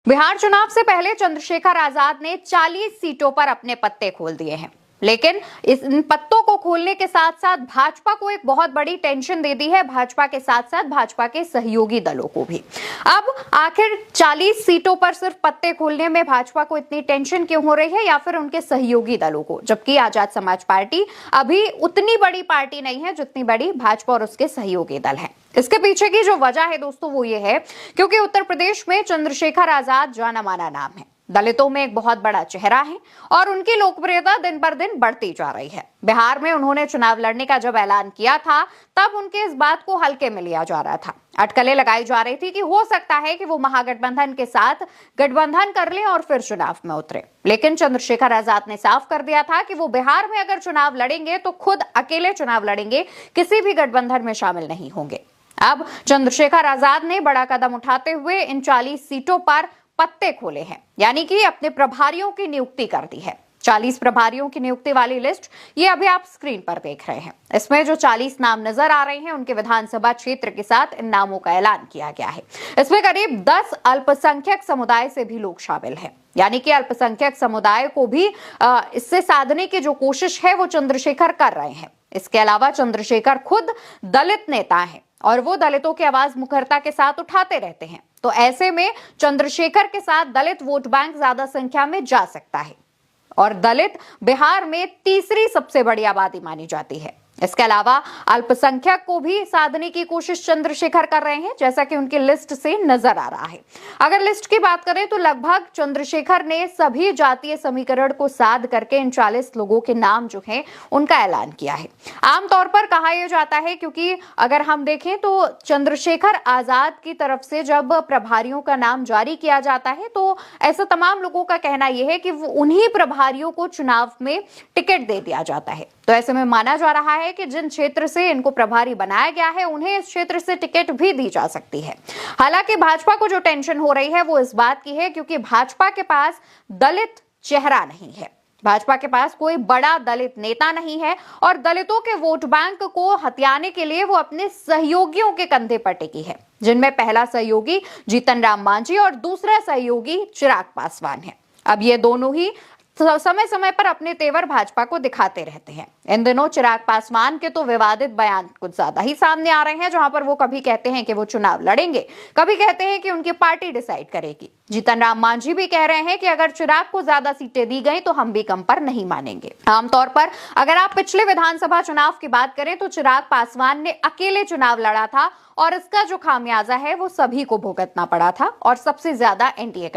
बिहार चुनाव से पहले चंद्रशेखर आजाद ने 40 सीटों पर अपने पत्ते खोल दिए हैं, लेकिन इन पत्तों को खोलने के साथ साथ भाजपा को एक बहुत बड़ी टेंशन दे दी है। भाजपा के साथ साथ भाजपा के सहयोगी दलों को भी। अब आखिर 40 सीटों पर सिर्फ पत्ते खोलने में भाजपा को इतनी टेंशन क्यों हो रही है, या फिर उनके सहयोगी दलों को, जबकि आजाद समाज पार्टी अभी उतनी बड़ी पार्टी नहीं है जितनी बड़ी भाजपा और उसके सहयोगी दल है। इसके पीछे की जो वजह है दोस्तों वो ये है क्योंकि उत्तर प्रदेश में चंद्रशेखर आजाद जाना माना नाम है, दलितों में एक बहुत बड़ा चेहरा है और उनकी लोकप्रियता दिन पर दिन बढ़ती जा रही है। बिहार में उन्होंने चुनाव लड़ने का जब ऐलान किया था तब उनके इस बात को हल्के में लिया जा रहा था। अटकलें लगाई जा रही थी कि हो सकता है कि वो महागठबंधन के साथ गठबंधन कर लें और फिर चुनाव में उतरे, लेकिन चंद्रशेखर आजाद ने साफ कर दिया था कि वो बिहार में अगर चुनाव लड़ेंगे तो खुद अकेले चुनाव लड़ेंगे, किसी भी गठबंधन में शामिल नहीं होंगे। अब चंद्रशेखर आजाद ने बड़ा कदम उठाते हुए इन 40 सीटों पर पत्ते खोले हैं, यानी कि अपने प्रभारियों की नियुक्ति कर दी है। 40 प्रभारियों की नियुक्ति वाली लिस्ट ये अभी आप स्क्रीन पर देख रहे हैं। इसमें जो 40 नाम नजर आ रहे हैं उनके विधानसभा क्षेत्र के साथ इन नामों का ऐलान किया गया है। इसमें करीब 10 अल्पसंख्यक समुदाय से भी लोग शामिल हैं, यानी कि अल्पसंख्यक समुदाय को भी इससे साधने की जो कोशिश है वो चंद्रशेखर कर रहे हैं। इसके अलावा चंद्रशेखर खुद दलित नेता हैं और वो दलितों की आवाज मुखरता के साथ उठाते रहते हैं, तो ऐसे में चंद्रशेखर के साथ दलित वोट बैंक ज्यादा संख्या में जा सकता है और दलित बिहार में तीसरी सबसे बड़ी आबादी मानी जाती है। इसके अलावा अल्पसंख्यक को भी साधने की कोशिश चंद्रशेखर कर रहे हैं, जैसा कि उनकी लिस्ट से नजर आ रहा है। अगर लिस्ट की बात करें तो लगभग चंद्रशेखर ने सभी जातीय समीकरण को साध करके इन 40 लोगों के नाम जो हैं उनका ऐलान किया है। आमतौर पर कहा यह जाता है, क्योंकि अगर हम देखें तो चंद्रशेखर आजाद की तरफ से जब प्रभारियों का नाम जारी किया जाता है तो ऐसा तमाम लोगों का कहना यह है कि उन्हीं प्रभारियों को चुनाव में टिकट दे दिया जाता है। तो ऐसे में माना जा रहा है कि जिन क्षेत्र से इनको प्रभारी बनाया गया है उन्हें इस क्षेत्र से टिकट भी दी जा सकती है। हालांकि भाजपा को जो टेंशन हो रही है वो इस बात की है क्योंकि भाजपा के पास दलित चेहरा नहीं है, भाजपा के पास कोई बड़ा दलित नेता नहीं है और दलितों के वोट बैंक को हथियाने के लिए वो अपने सहयोगियों के कंधे पर टिकी है, जिनमें पहला सहयोगी जीतन राम मांझी और दूसरा सहयोगी चिराग पासवान है। अब ये दोनों ही समय समय पर अपने तेवर भाजपा को दिखाते रहते हैं। इन दिनों चिराग पासवान के तो विवादित बयान कुछ ज्यादा ही सामने आ रहे हैं, जहां पर वो कभी कहते हैं कि वो चुनाव लड़ेंगे, कभी कहते हैं कि उनकी पार्टी डिसाइड करेगी। जीतन राम मांझी भी कह रहे हैं कि अगर चिराग को ज्यादा सीटें दी गई तो हम भी कम पर नहीं मानेंगे। आमतौर पर अगर आप पिछले विधानसभा चुनाव की बात करें तो चिराग पासवान ने अकेले चुनाव लड़ा था और इसका जो खामियाजा है वो सभी को भुगतना पड़ा था और सबसे ज्यादा एनडीए